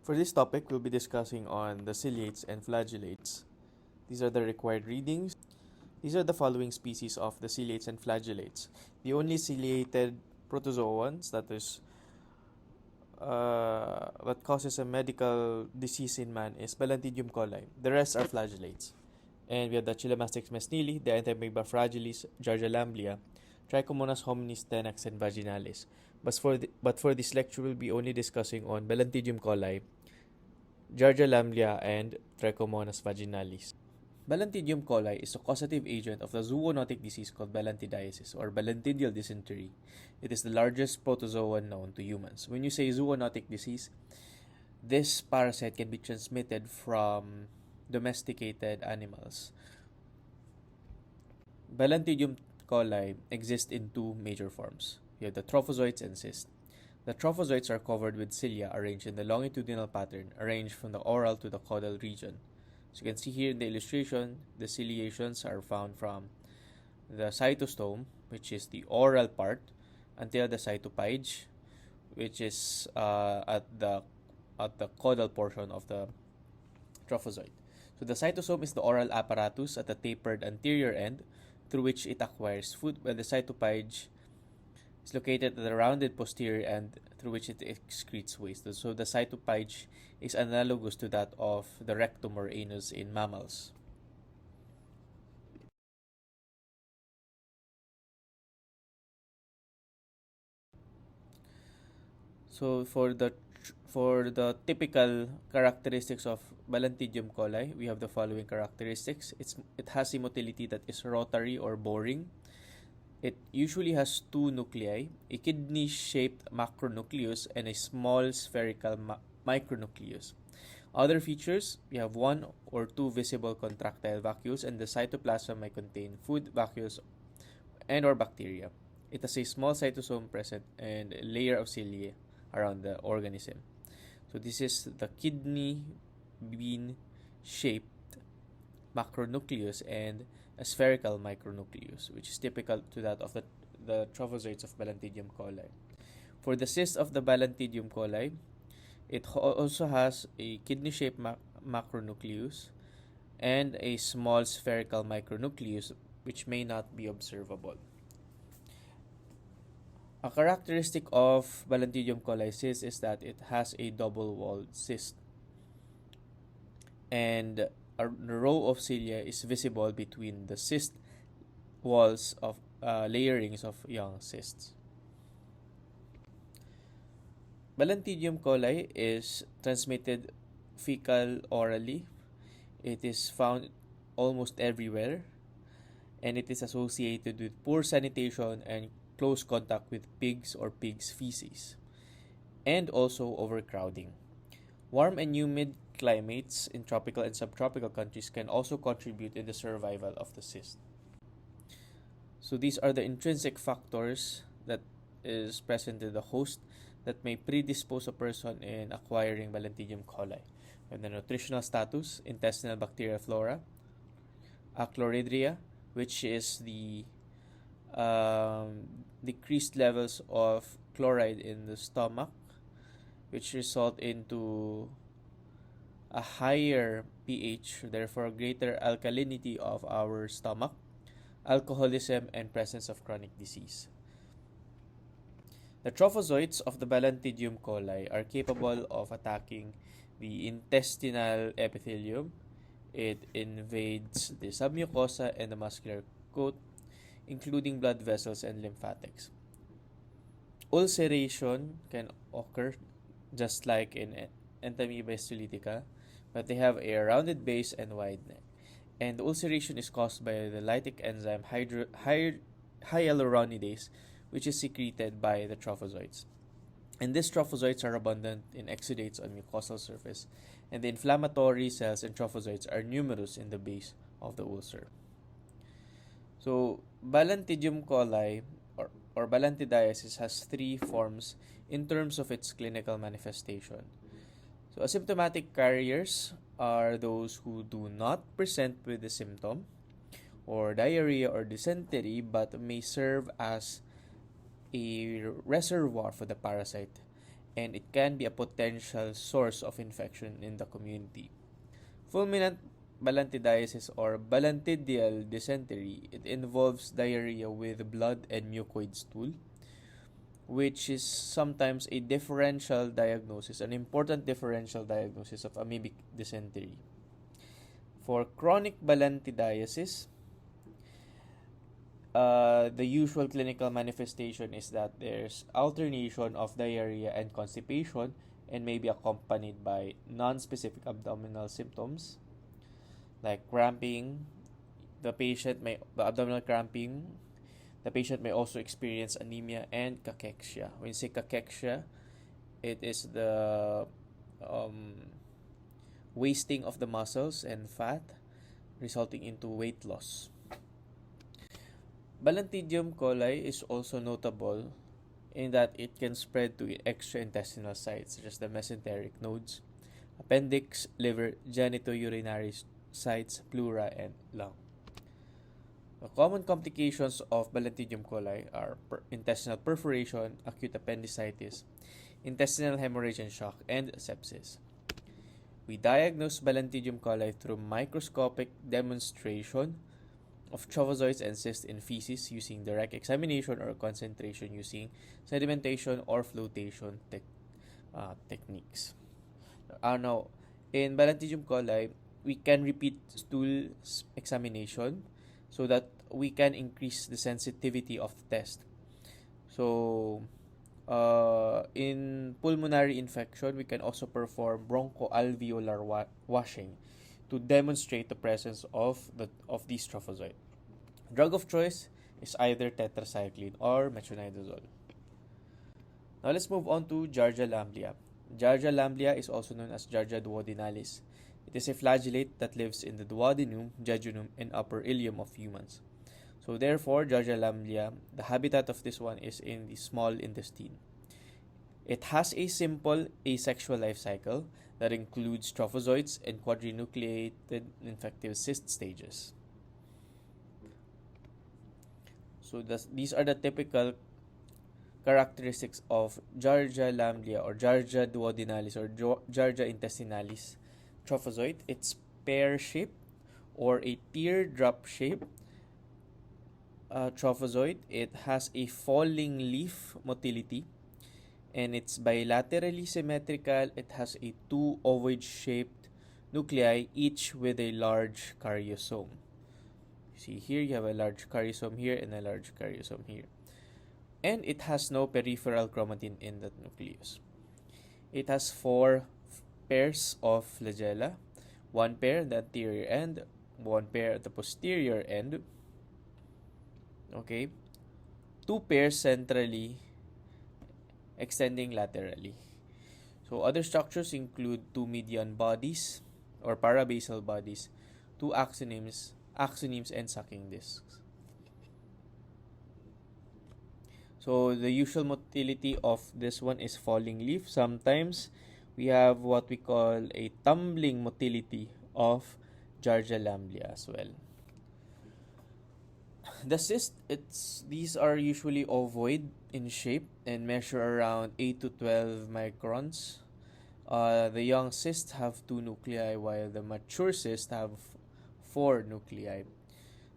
For this topic, we'll be discussing on the ciliates and flagellates. These are the required readings. These are the following species of the ciliates and flagellates. The only ciliated protozoans that causes a medical disease in man is Balantidium coli. The rest are flagellates. And we have the Chilomastix mesnili, the Entamoeba fragilis, Giardia lamblia, Trichomonas hominis tenax, and vaginalis. But for this lecture, we'll be only discussing on Balantidium coli, Giardia lamblia, and Trichomonas vaginalis. Balantidium coli is a causative agent of the zoonotic disease called balantidiasis or balantidial dysentery. It is the largest protozoan known to humans. When you say zoonotic disease, this parasite can be transmitted from domesticated animals. Balantidium coli exists in two major forms. You have the trophozoites and cysts. The trophozoites are covered with cilia arranged in the longitudinal pattern, arranged from the oral to the caudal region. So you can see here in the illustration, the ciliations are found from the cytostome, which is the oral part, until the cytopage, which is at the caudal portion of the trophozoite. So the cytosome is the oral apparatus at the tapered anterior end through which it acquires food, while the cytopage is located at the rounded posterior end through which it excretes waste. So the cytopage is analogous to that of the rectum or anus in mammals. So for the typical characteristics of Balantidium coli, we have the following characteristics. It has a motility that is rotary or boring. It usually has two nuclei, a kidney-shaped macronucleus and a small spherical micronucleus. Other features, we have one or two visible contractile vacuoles, and the cytoplasm may contain food vacuoles and or bacteria. It has a small cytosome present and a layer of cilia around the organism. So this is the kidney bean-shaped macronucleus and a spherical micronucleus, which is typical to that of the trophozoites of Balantidium coli. For the cyst of the Balantidium coli, it also has a kidney-shaped macronucleus and a small spherical micronucleus, which may not be observable. A characteristic of Balantidium coli cyst is that it has a double-walled cyst, and a row of cilia is visible between the cyst walls of layerings of young cysts. Balantidium coli is transmitted fecal orally. It is found almost everywhere, and it is associated with poor sanitation and close contact with pigs or pigs' feces, and also overcrowding. Warm and humid climates in tropical and subtropical countries can also contribute in the survival of the cyst. So these are the intrinsic factors that is present in the host that may predispose a person in acquiring Balantidium coli. And the nutritional status, intestinal bacterial flora, achloridria, which is the decreased levels of chloride in the stomach, which result into a higher pH, therefore greater alkalinity of our stomach, alcoholism, and presence of chronic disease. The trophozoites of the Balantidium coli are capable of attacking the intestinal epithelium. It invades the submucosa and the muscular coat, including blood vessels and lymphatics. Ulceration can occur just like in Entamoeba stylitica, but they have a rounded base and wide neck. And the ulceration is caused by the lytic enzyme hyaluronidase, which is secreted by the trophozoites. And these trophozoites are abundant in exudates on mucosal surface, and the inflammatory cells and trophozoites are numerous in the base of the ulcer. So, Balantidium coli or balantidiasis has three forms in terms of its clinical manifestation. So, asymptomatic carriers are those who do not present with the symptom or diarrhea or dysentery but may serve as a reservoir for the parasite and it can be a potential source of infection in the community. Fulminant balantidiasis or balantidial dysentery, it involves diarrhea with blood and mucoid stool, which is sometimes a differential diagnosis, an important differential diagnosis of amoebic dysentery. For chronic balantidiasis, the usual clinical manifestation is that there's alternation of diarrhea and constipation and may be accompanied by non-specific abdominal symptoms like cramping. The abdominal cramping. The patient may also experience anemia and cachexia. When you say cachexia, it is the wasting of the muscles and fat resulting into weight loss. Balantidium coli is also notable in that it can spread to extraintestinal sites such as the mesenteric nodes, appendix, liver, genitourinary sites, pleura, and lung. The common complications of Balantidium coli are intestinal perforation, acute appendicitis, intestinal hemorrhage and shock, and sepsis. We diagnose Balantidium coli through microscopic demonstration of trophozoites and cysts in feces using direct examination or concentration using sedimentation or flotation techniques. Now, in Balantidium coli, we can repeat stool examination so that we can increase the sensitivity of the test. So, in pulmonary infection, we can also perform bronchoalveolar washing to demonstrate the presence of these trophozoites. Drug of choice is either tetracycline or metronidazole. Now let's move on to Giardia lamblia. Giardia lamblia is also known as Giardia duodenalis. It is a flagellate that lives in the duodenum, jejunum, and upper ileum of humans. So therefore, Giardia lamblia, the habitat of this one is in the small intestine. It has a simple asexual life cycle that includes trophozoites and quadrinucleated infective cyst stages. So these are the typical characteristics of Giardia lamblia or Giardia duodenalis or Giardia intestinalis trophozoite. It's pear-shaped or a teardrop-shaped trophozoite. It has a falling leaf motility and it's bilaterally symmetrical. It has a two ovoid-shaped nuclei, each with a large caryosome. See here, you have a large caryosome here and a large caryosome here. And it has no peripheral chromatin in the nucleus. It has 4 pairs of flagella, 1 pair at the anterior end, 1 pair at the posterior end. Okay, 2 pairs centrally, extending laterally. So other structures include 2 median bodies or parabasal bodies, 2 axonemes and sucking discs. So the usual motility of this one is falling leaf. Sometimes we have what we call a tumbling motility of Giardia lamblia as well. The cyst, these are usually ovoid in shape and measure around 8 to 12 microns. The young cysts have 2 nuclei while the mature cysts have 4 nuclei.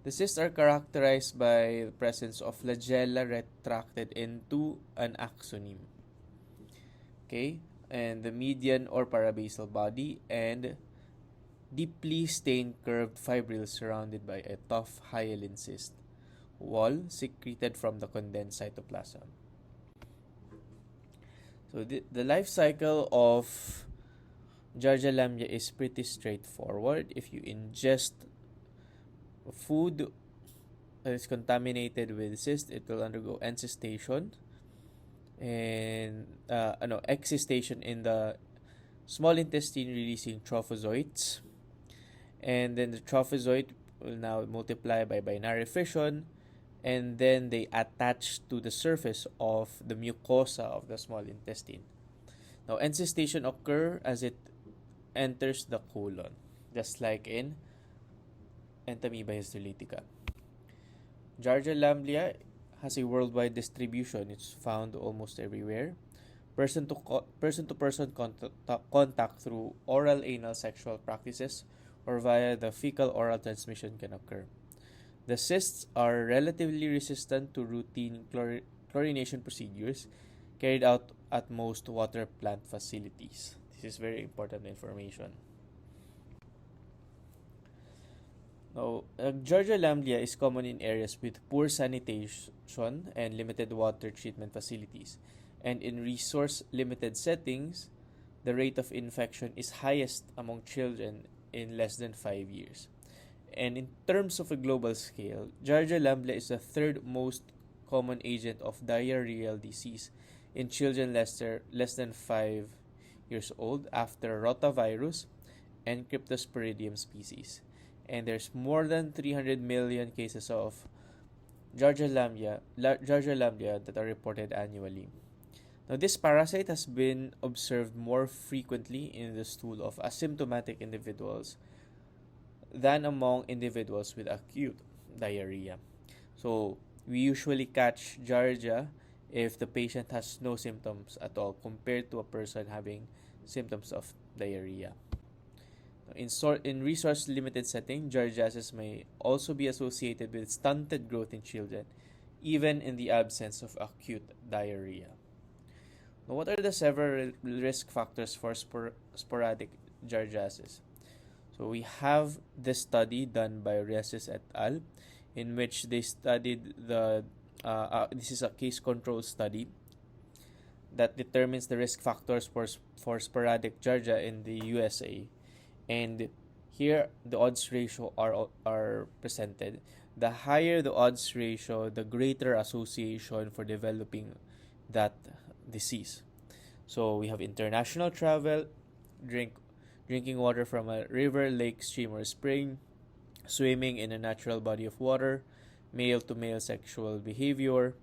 The cysts are characterized by the presence of flagella retracted into an axoneme. Okay, and the median or parabasal body and deeply stained curved fibrils surrounded by a tough hyaline cyst wall secreted from the condensed cytoplasm. So the life cycle of Giardia lamblia is pretty straightforward. If you ingest food that is contaminated with cyst, it will undergo encystation and excistation in the small intestine, releasing trophozoites, and then the trophozoite will now multiply by binary fission, and then they attach to the surface of the mucosa of the small intestine. Now encystation occurs as it enters the colon, just like in Entamoeba histolytica. Giardia lamblia has a worldwide distribution. It's found almost everywhere. person-to-person contact through oral anal sexual practices or via the fecal-oral transmission can occur. The cysts are relatively resistant to routine chlorination procedures carried out at most water plant facilities. This is very important information. Now, Georgia lamblia is common in areas with poor sanitation and limited water treatment facilities. And in resource-limited settings, the rate of infection is highest among children in less than 5 years. And in terms of a global scale, Georgia lamblia is the third most common agent of diarrheal disease in children less than 5 years old after rotavirus and cryptosporidium species. And there's more than 300 million cases of Georgia lamblia that are reported annually. Now, this parasite has been observed more frequently in the stool of asymptomatic individuals than among individuals with acute diarrhea. So, we usually catch Georgia if the patient has no symptoms at all compared to a person having symptoms of diarrhea. In resource-limited setting, Georgiasis may also be associated with stunted growth in children, even in the absence of acute diarrhea. Now, what are the several risk factors for sporadic Georgiasis? So we have this study done by Reses et al., in which they studied this is a case control study that determines the risk factors for sporadic Georgia in the USA. And here the odds ratio are presented. The higher the odds ratio, the greater association for developing that disease. So we have international travel, drinking water from a river, lake, stream, or spring, swimming in a natural body of water, male-to-male sexual behavior,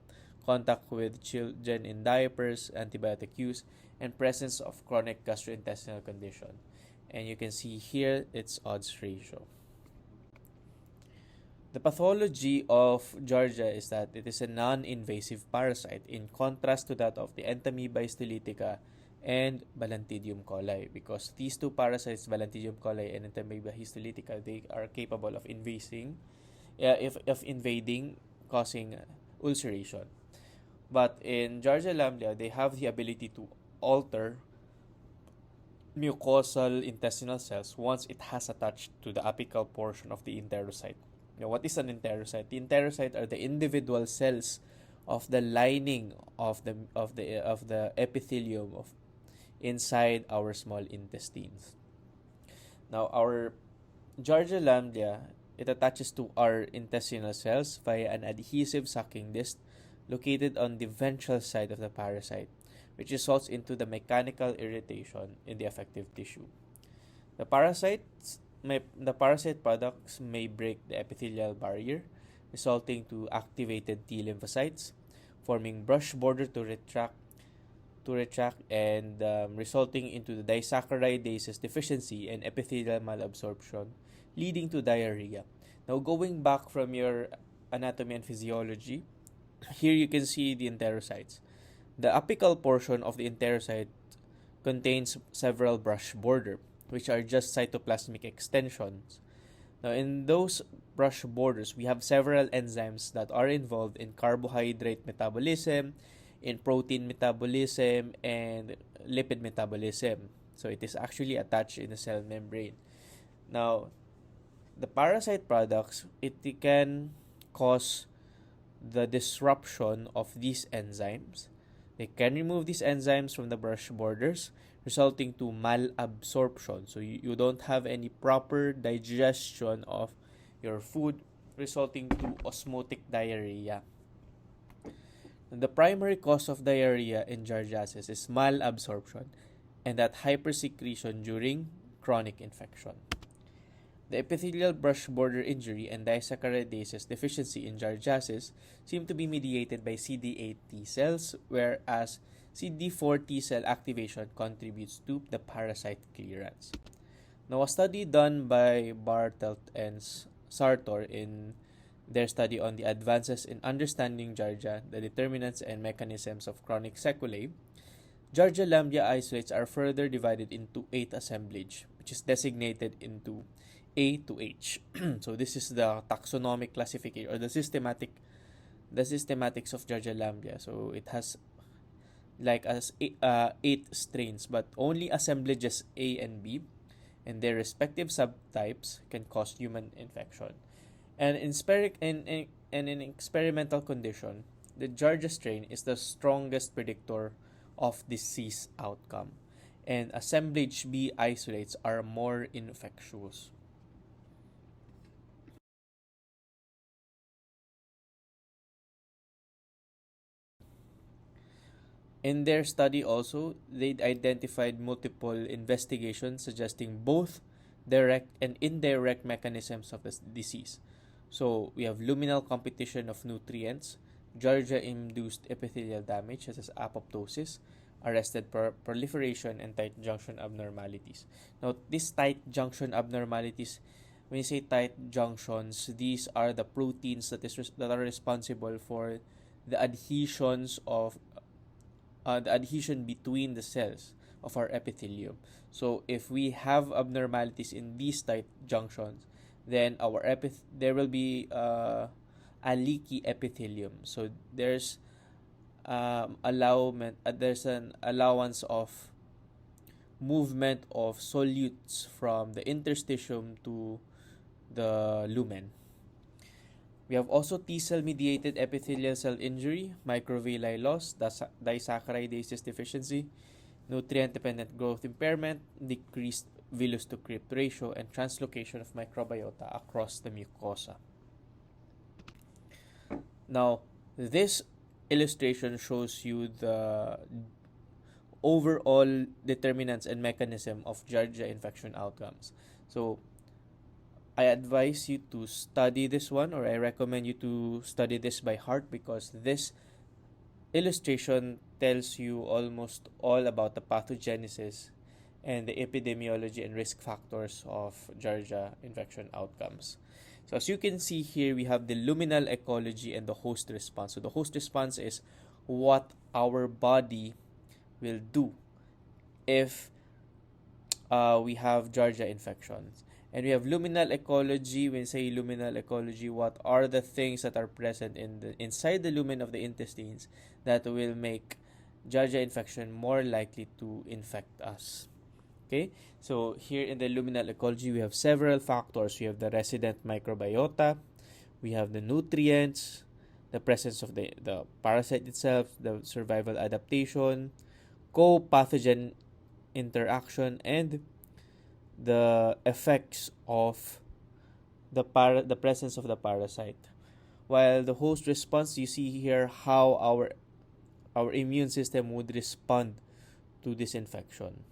contact with children in diapers, antibiotic use, and presence of chronic gastrointestinal condition. And you can see here its odds ratio. The pathology of Georgia is that it is a non-invasive parasite in contrast to that of the Entamoeba histolytica and Balantidium coli, because these two parasites, Balantidium coli and Entamoeba histolytica, they are capable of invading, causing ulceration. But in Georgia lamblia, they have the ability to alter mucosal intestinal cells once it has attached to the apical portion of the enterocyte. Now, what is an enterocyte? The enterocyte are the individual cells of the lining of the epithelium of inside our small intestines. Now, our Georgia lamblia, it attaches to our intestinal cells via an adhesive sucking disc located on the ventral side of the parasite, which results into the mechanical irritation in the affected tissue. The parasite products may break the epithelial barrier, resulting to activated T lymphocytes, forming brush border to retract and resulting into the disaccharidases deficiency and epithelial malabsorption, leading to diarrhea. Now, going back from your anatomy and physiology, here you can see the enterocytes. The apical portion of the enterocyte contains several brush border, which are just cytoplasmic extensions. Now, in those brush borders, we have several enzymes that are involved in carbohydrate metabolism, in protein metabolism, and lipid metabolism. So it is actually attached in the cell membrane. Now, the parasite products, it can cause the disruption of these enzymes. They can remove these enzymes from the brush borders, resulting to malabsorption. So you don't have any proper digestion of your food, resulting to osmotic diarrhea. The primary cause of diarrhea in Giardiasis is malabsorption and that hypersecretion during chronic infection. The epithelial brush border injury and disaccharadases deficiency in Giardiasis seem to be mediated by CD8 T cells, whereas CD4 T cell activation contributes to the parasite clearance. Now, a study done by Bartelt and Sartor in their study on the advances in understanding Giardia, the determinants and mechanisms of chronic sequelae, Giardia lamblia isolates are further divided into 8 assemblage, which is designated into A to H. So this is the taxonomic classification or the systematics of Giardia lamblia. So it has like as 8 strains, but only assemblages A and B and their respective subtypes can cause human infection. And in experimental condition, the Georgia strain is the strongest predictor of disease outcome, and assemblage B isolates are more infectious. In their study also, they identified multiple investigations suggesting both direct and indirect mechanisms of the disease. So we have luminal competition of nutrients, Georgia-induced epithelial damage such as apoptosis, arrested proliferation, and tight junction abnormalities. Now, these tight junction abnormalities, when you say tight junctions, these are the proteins that are responsible for the adhesions of the adhesion between the cells of our epithelium. So if we have abnormalities in these tight junctions, then there will be a leaky epithelium. So there's an allowance of movement of solutes from the interstitium to the lumen. We have also T-cell mediated epithelial cell injury, microvilli loss, disaccharidases deficiency, nutrient-dependent growth impairment, decreased villus to crypt ratio, and translocation of microbiota across the mucosa. Now, this illustration shows you the overall determinants and mechanism of Giardia infection outcomes. So, I advise you to study this one, or I recommend you to study this by heart, because this illustration tells you almost all about the pathogenesis and the epidemiology and risk factors of Giardia infection outcomes. So as you can see here, we have the luminal ecology and the host response. So the host response is what our body will do if we have Giardia infections. And we have luminal ecology. When we say luminal ecology, what are the things that are present inside the lumen of the intestines that will make Giardia infection more likely to infect us? Okay, so here in the luminal ecology, we have several factors. We have the resident microbiota, we have the nutrients, the presence of the parasite itself, the survival adaptation, co-pathogen interaction, and the effects of the presence of the parasite. While the host response, you see here how our immune system would respond to this infection.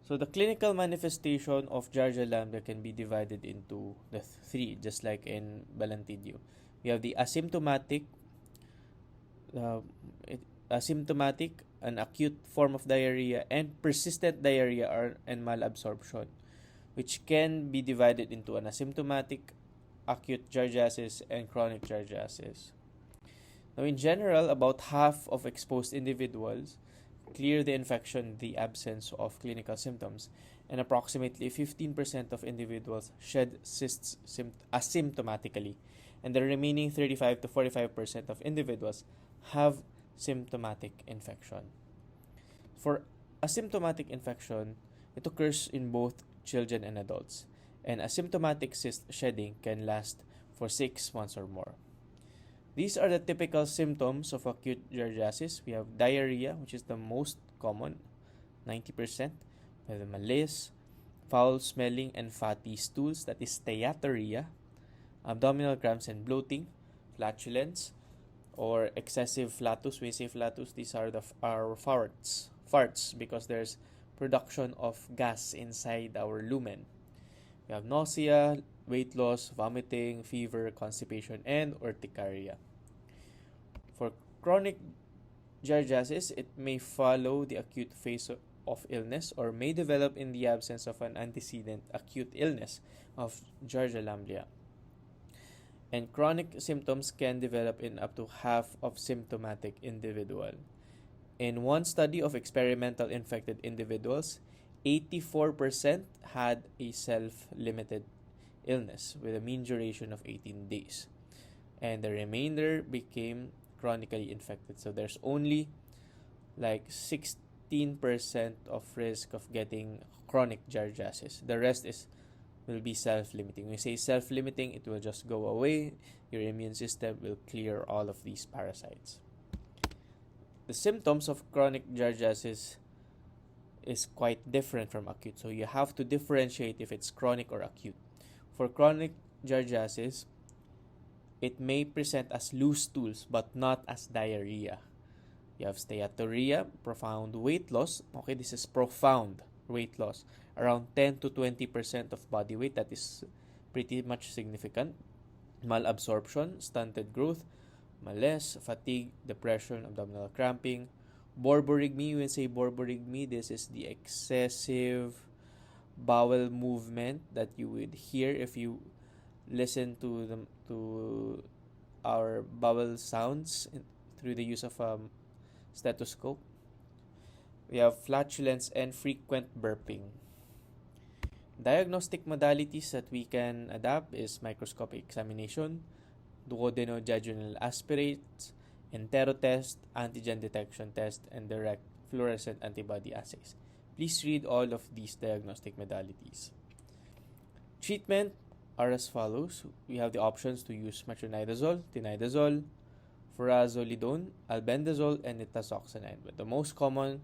So the clinical manifestation of Giardia lamblia can be divided into the three, just like in Balantidio. We have the asymptomatic, uh, asymptomatic, an acute form of diarrhea, and persistent diarrhea and malabsorption, which can be divided into an asymptomatic, acute Giardiasis, and chronic Giardiasis. Now, in general, about half of exposed individuals clear the infection in the absence of clinical symptoms, and approximately 15% of individuals shed cysts asymptomatically, and the remaining 35 to 45% of individuals have symptomatic infection. For asymptomatic infection, it occurs in both children and adults, and asymptomatic cyst shedding can last for 6 months or more. These are the typical symptoms of acute giardiasis. We have diarrhea, which is the most common, 90%. We have the malaise, foul smelling and fatty stools, that is steatorrhea, abdominal cramps and bloating, flatulence, or excessive flatus. When we say flatus, these are our farts, because there's production of gas inside our lumen. We have nausea, weight loss, vomiting, fever, constipation, and urticaria. For chronic giardiasis, it may follow the acute phase of illness or may develop in the absence of an antecedent acute illness of Giardia lamblia. and chronic symptoms can develop in up to half of symptomatic individual. In one study of experimental infected individuals, 84% had a self-limited illness with a mean duration of 18 days, and the remainder became chronically infected. So there's only like 16% of risk of getting chronic giardiasis. The rest is will be self-limiting. When we say self-limiting, it will just go away. Your immune system will clear all of these parasites. The symptoms of chronic giardiasis is quite different from acute. So you have to differentiate if it's chronic or acute. For chronic giardiasis, it may present as loose stools but not as diarrhea. You have steatorrhea, profound weight loss. Okay, this is profound weight loss. Around 10 to 20% of body weight. That is pretty much significant. Malabsorption, stunted growth, malaise, fatigue, depression, abdominal cramping. Borborygmi, when we say borborygmi, this is the excessive bowel movement that you would hear if you listen to our bowel sounds through the use of a stethoscope. We have flatulence and frequent burping. Diagnostic modalities that we can adapt is microscopic examination, duodenojejunal aspirates, enterotest, antigen detection test, and direct fluorescent antibody assays. Please read all of these diagnostic modalities. Treatment are as follows. We have the options to use metronidazole, tinidazole, furazolidone, albendazole, and nitazoxanide. But the most common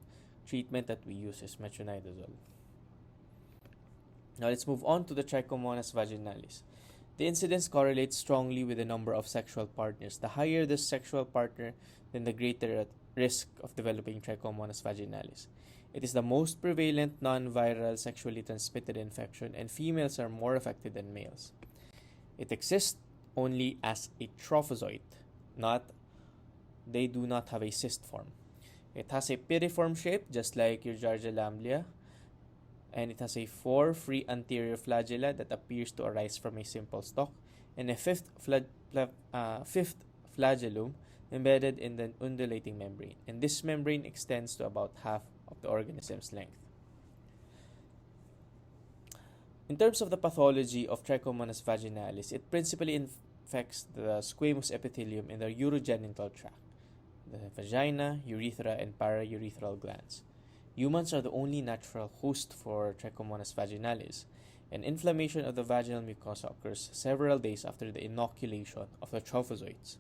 treatment that we use is metronidazole. Now let's move on to the Trichomonas vaginalis. The incidence correlates strongly with the number of sexual partners. The higher the sexual partner, then the greater risk of developing Trichomonas vaginalis. It is the most prevalent non-viral sexually transmitted infection, and females are more affected than males. It exists only as a trophozoite, they do not have a cyst form. It has a piriform shape, just like your Giardia lamblia, and it has a 4 free anterior flagella that appears to arise from a simple stalk, and a fifth flagellum embedded in the undulating membrane, and this membrane extends to about half of the organism's length. In terms of the pathology of Trichomonas vaginalis, it principally infects the squamous epithelium in the urogenital tract, the vagina, urethra, and paraurethral glands. Humans are the only natural host for Trichomonas vaginalis, and inflammation of the vaginal mucosa occurs several days after the inoculation of the trophozoites.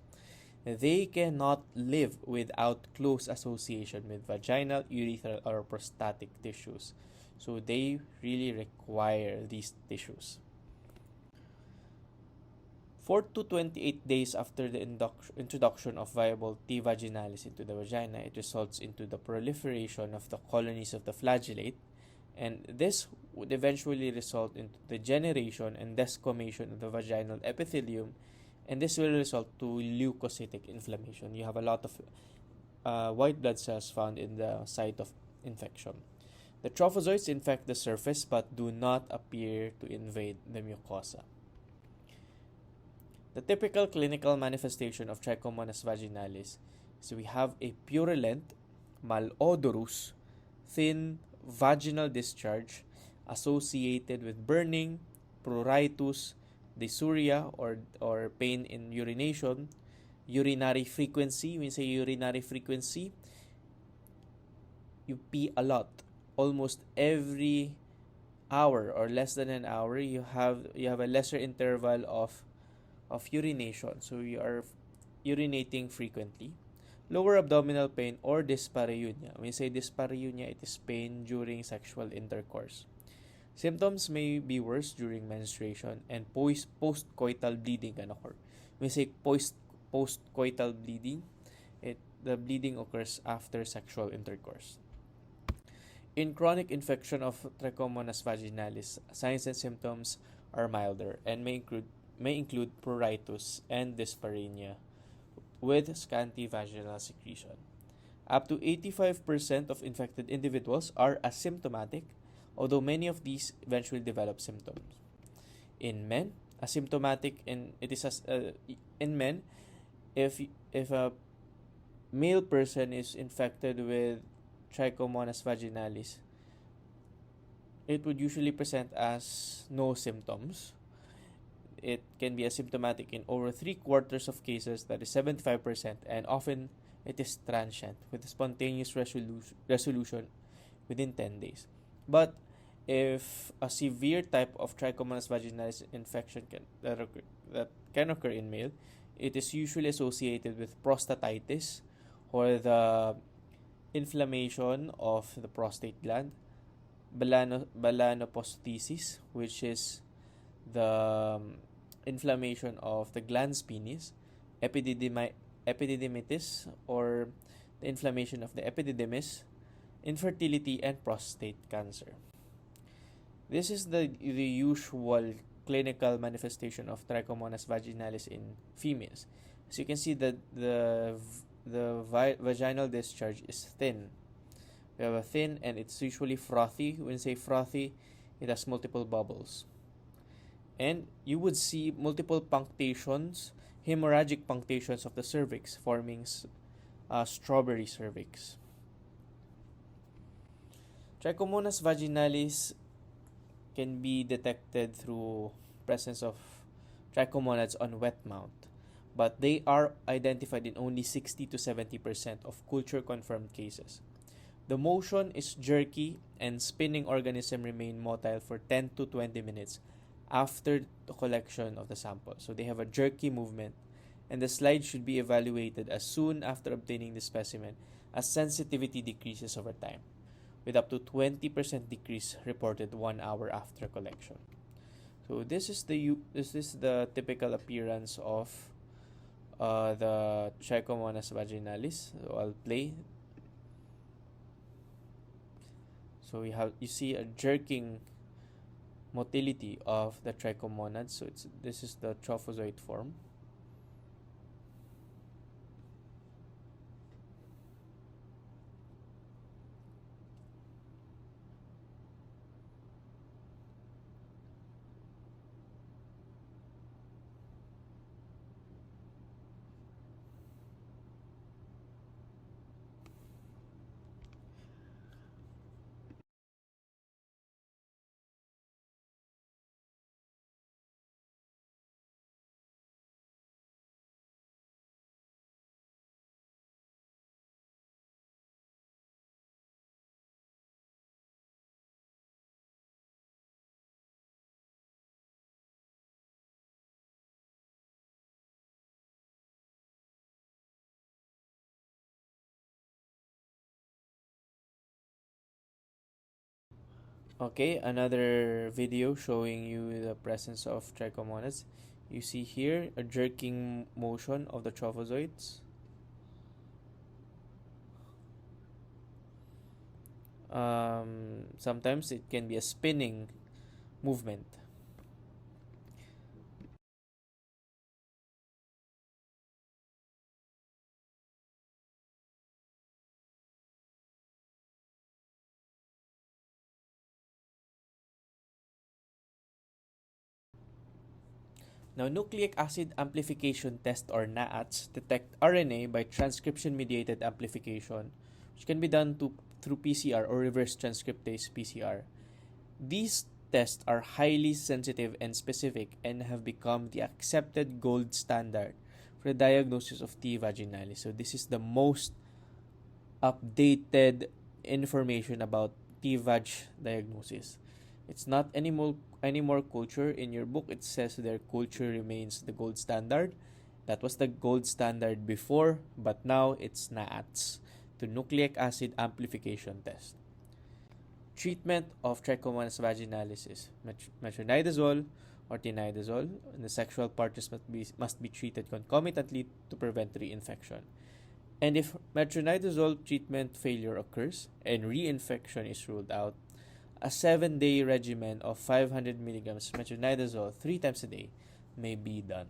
They cannot live without close association with vaginal, urethral, or prostatic tissues, so they really require these tissues. 4 to 28 days after the introduction of viable T. vaginalis into the vagina, it results into the proliferation of the colonies of the flagellate, and this would eventually result into the generation and desquamation of the vaginal epithelium, and this will result to leukocytic inflammation. You have a lot of white blood cells found in the site of infection. The trophozoites infect the surface but do not appear to invade the mucosa. The typical clinical manifestation of Trichomonas vaginalis is we have a purulent, malodorous, thin vaginal discharge associated with burning, pruritus, dysuria or pain in urination, urinary frequency. When we say urinary frequency, you pee a lot. Almost every hour or less than an hour, you have a lesser interval of urination, so you are urinating frequently. Lower abdominal pain or dyspareunia. When we say dyspareunia, it is pain during sexual intercourse. Symptoms may be worse during menstruation, and post-coital bleeding can occur. When we say post-coital bleeding, the bleeding occurs after sexual intercourse. In chronic infection of Trichomonas vaginalis, signs and symptoms are milder and may include pruritus and dyspareunia with scanty vaginal secretion. Up to 85% of infected individuals are asymptomatic, although many of these eventually develop symptoms. In men, asymptomatic, and it is in men. If a male person is infected with Trichomonas vaginalis, it would usually present as no symptoms. It can be asymptomatic in over three-quarters of cases, that is 75%, and often it is transient with spontaneous resolution within 10 days. But if a severe type of Trichomonas vaginalis infection that can occur in male, it is usually associated with prostatitis, or the inflammation of the prostate gland, balanopostesis, which is the inflammation of the glans penis, epididymitis, or the inflammation of the epididymis, infertility, and prostate cancer. This is the usual clinical manifestation of Trichomonas vaginalis in females. As you can see, that the vaginal discharge is thin. We have a thin, and it's usually frothy. When you say frothy, it has multiple bubbles. And you would see multiple punctations, hemorrhagic punctations of the cervix, forming strawberry cervix. Trichomonas vaginalis can be detected through presence of trichomonads on wet mount, but they are identified in only 60 to 70% of culture-confirmed cases. The motion is jerky, and spinning organism remain motile for 10 to 20 minutes after the collection of the sample. So they have a jerky movement, and the slide should be evaluated as soon after obtaining the specimen, as sensitivity decreases over time, with up to 20% decrease reported 1 hour after collection. So this is the typical appearance of the Trichomonas vaginalis. So I'll play. So you see a jerking motility of the trichomonads. So this is the trophozoite form. Okay, another video showing you the presence of trichomonads. You see here a jerking motion of the trophozoites. Sometimes it can be a spinning movement. Now, nucleic acid amplification test, or NAATs, detect RNA by transcription-mediated amplification, which can be done through PCR or reverse transcriptase PCR. These tests are highly sensitive and specific, and have become the accepted gold standard for the diagnosis of T. vaginalis. So this is the most updated information about T. vag diagnosis. It's not anymore culture. In your book, it says their culture remains the gold standard. That was the gold standard before, but now it's NAATs, the nucleic acid amplification test. Treatment of Trichomonas vaginalis is metronidazole or tinidazole, and the sexual partners must be treated concomitantly to prevent reinfection. And if metronidazole treatment failure occurs and reinfection is ruled out, a 7-day regimen of 500 milligrams metronidazole 3 times a day may be done.